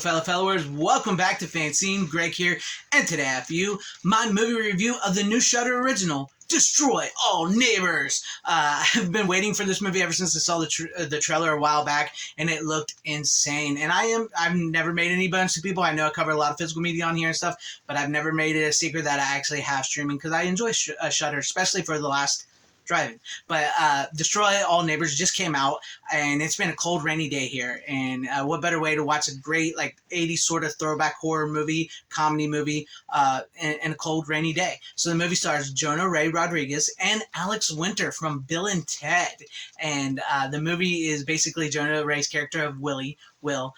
fellow followers, welcome back to FanZcene. Greg here, and today I have for you my movie review of the new Shudder original, Destroy All Neighbors. I've been waiting for this movie ever since I saw the trailer a while back, and it looked insane. And I've never made any bunch of people. I know I cover a lot of physical media on here and stuff, but I've never made it a secret that I actually have streaming because I enjoy Shudder, especially for the last driving. But Destroy All Neighbors just came out, and it's been a cold, rainy day here. And what better way to watch a great, like, 80s sort of throwback horror movie, comedy movie, in a cold, rainy day. So the movie stars Jonah Ray Rodriguez and Alex Winter from Bill and Ted. And the movie is basically Jonah Ray's character of Will,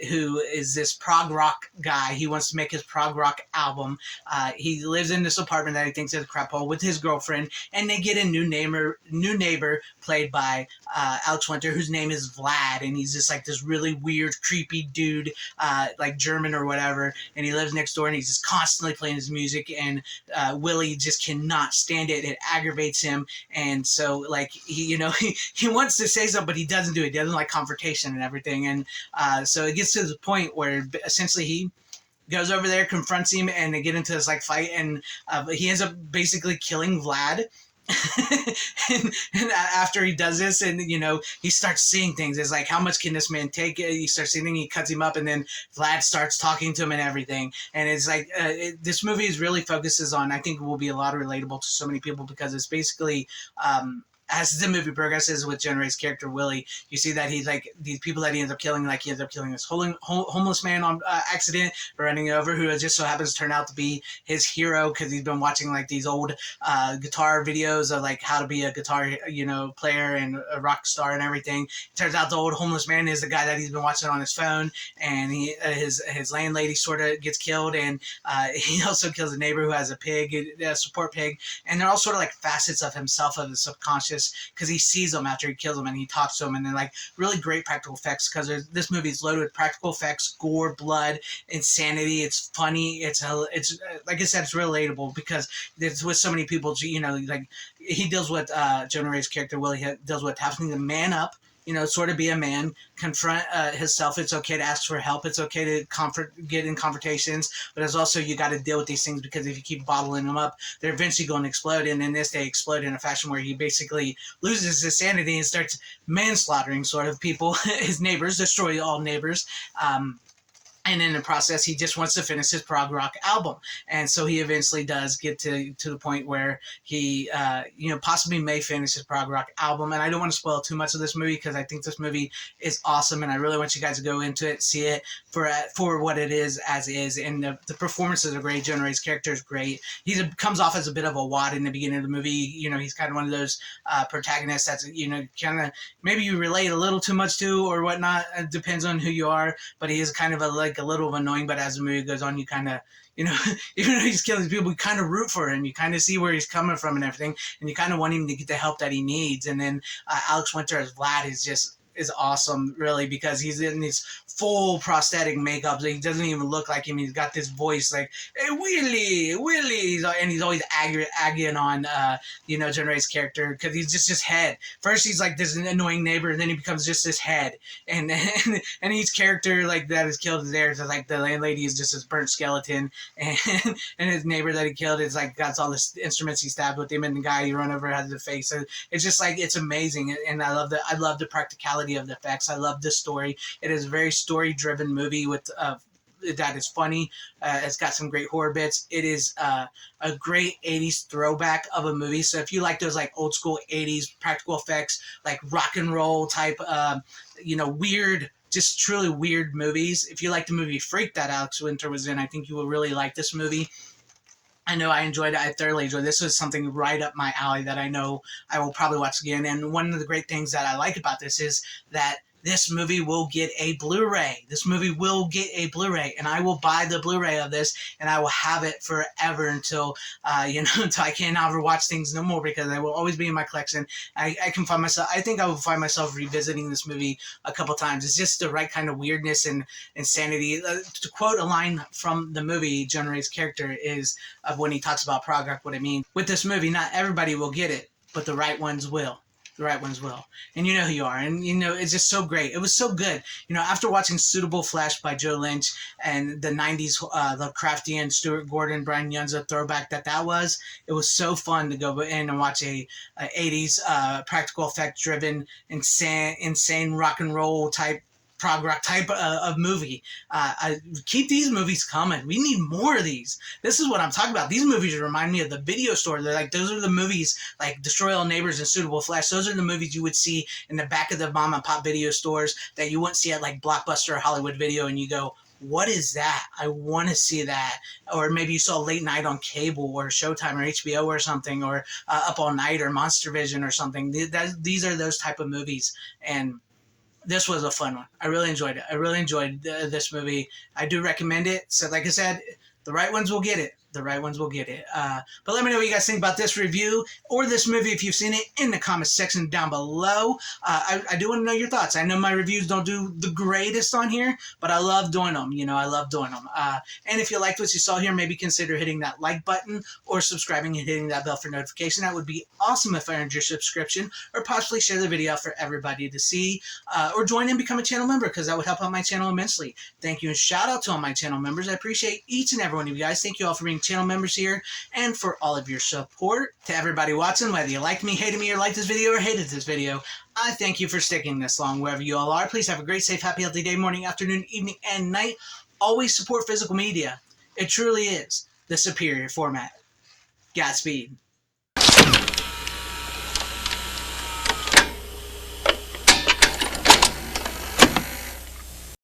who is this prog rock guy. He wants to make his prog rock album. He lives in this apartment that he thinks is a crap hole with his girlfriend, and they get a new neighbor played by Alex Winter, whose name is Vlad, and he's just like this really weird, creepy dude, like German or whatever, and he lives next door, and he's just constantly playing his music, and Willie just cannot stand it. It aggravates him, and so, like, he wants to say something, but he doesn't do it. He doesn't like confrontation and everything, and so it gets to the point where essentially he goes over there, confronts him, and they get into this like fight, and he ends up basically killing Vlad. and after he does this, and he starts seeing things. It's like, how much can this man take? He starts seeing things, he cuts him up, and then Vlad starts talking to him and everything. And it's like this movie is really focuses on, I think it will be a lot relatable to so many people, because it's basically as the movie progresses with Jonah Ray's character Willie, you see that he's like these people that he ends up killing. Like, he ends up killing this homeless man on accident, running over, who just so happens to turn out to be his hero, because he's been watching like these old guitar videos of like how to be a guitar player and a rock star and everything. It turns out the old homeless man is the guy that he's been watching on his phone, and his landlady sort of gets killed, and he also kills a neighbor who has a pig, a support pig, and they're all sort of like facets of himself, of the subconscious, because he sees them after he kills them, and he talks to them, and they're like really great practical effects, because this movie is loaded with practical effects, gore, blood, insanity. It's funny. It's like I said, it's relatable because it's with so many people. Like, he deals with Jonah Ray's character Willie deals with having to man up, sort of be a man, confront himself. It's okay to ask for help. It's okay to get in confrontations, but it's also, you got to deal with these things, because if you keep bottling them up, they're eventually going to explode. And in this, they explode in a fashion where he basically loses his sanity and starts manslaughtering sort of people, his neighbors, Destroy All Neighbors. And in the process, he just wants to finish his prog rock album. And so he eventually does get to the point where he, possibly may finish his prog rock album. And I don't want to spoil too much of this movie, because I think this movie is awesome, and I really want you guys to go into it, see it for what it is, as is. And the performances are great. Jonah Ray's character is great. He comes off as a bit of a wad in the beginning of the movie. He's kind of one of those protagonists that's, kind of maybe you relate a little too much to or whatnot. It depends on who you are. But he is kind of a little annoying, but as the movie goes on, you kind of, even though he's killing people, you kind of root for him. You kind of see where he's coming from and everything, and you kind of want him to get the help that he needs. And then Alex Winter as Vlad is awesome, really, because he's in these full prosthetic makeup. He doesn't even look like him. He's got this voice like, "Hey, Willie," and he's always agging on, Jonah Ray's character, because he's just his head. First, he's like this annoying neighbor, and then he becomes just his head. And each character like that is killed is there. So like the landlady is just his burnt skeleton, and his neighbor that he killed is like got all the instruments he stabbed with him, and the guy he run over has the face. So it's just like, it's amazing, and I love the practicality of the effects. I love the story. It is a very story-driven movie with that is funny. It's got some great horror bits. It is a great 80s throwback of a movie. So if you like those like old school 80s practical effects, like rock and roll type, weird, just truly weird movies. If you like the movie Freak that Alex Winter was in, I think you will really like this movie. I know I enjoyed it. I thoroughly enjoyed it. This was something right up my alley that I know I will probably watch again. And one of the great things that I like about this is that this movie will get a Blu-ray. This movie will get a Blu-ray, and I will buy the Blu-ray of this, and I will have it forever until until I can't ever watch things no more, because it will always be in my collection. I think I will find myself revisiting this movie a couple times. It's just the right kind of weirdness and insanity. To quote a line from the movie, Jonah Ray's character is of when he talks about prog rock, what it means. With this movie, not everybody will get it, but the right ones will. the right ones will. And you know who you are. And, you know, it's just so great. It was so good. You know, after watching Suitable Flesh by Joe Lynch and the 90s Lovecraftian Stuart Gordon, Brian Yunza throwback that was, it was so fun to go in and watch a 80s practical effect driven, insane rock and roll type prog rock type of movie. Keep these movies coming. We need more of these. This is what I'm talking about. These movies remind me of the video store. They're like, those are the movies like Destroy All Neighbors and Suitable Flesh. Those are the movies you would see in the back of the mom and pop video stores that you wouldn't see at like Blockbuster or Hollywood Video, and you go, what is that? I want to see that. Or maybe you saw Late Night on cable or Showtime or HBO or something, or Up All Night or Monster Vision or something. These are those type of movies, and this was a fun one. I really enjoyed it. I really enjoyed this movie. I do recommend it. So like I said, the right ones will get it. The right ones will get it. But let me know what you guys think about this review or this movie if you've seen it in the comments section down below. I do want to know your thoughts. I know my reviews don't do the greatest on here, but I love doing them. You know, I love doing them. And if you liked what you saw here, maybe consider hitting that like button or subscribing and hitting that bell for notification. That would be awesome if I earned your subscription, or possibly share the video for everybody to see, or join and become a channel member, because that would help out my channel immensely. Thank you, and shout out to all my channel members. I appreciate each and every one of you guys. Thank you all for being channel members here and for all of your support. To everybody watching, whether you liked me, hated me, or liked this video, or hated this video, I thank you for sticking this long wherever you all are. Please have a great, safe, happy, healthy day, morning, afternoon, evening, and night. Always support physical media. It truly is the superior format. Godspeed.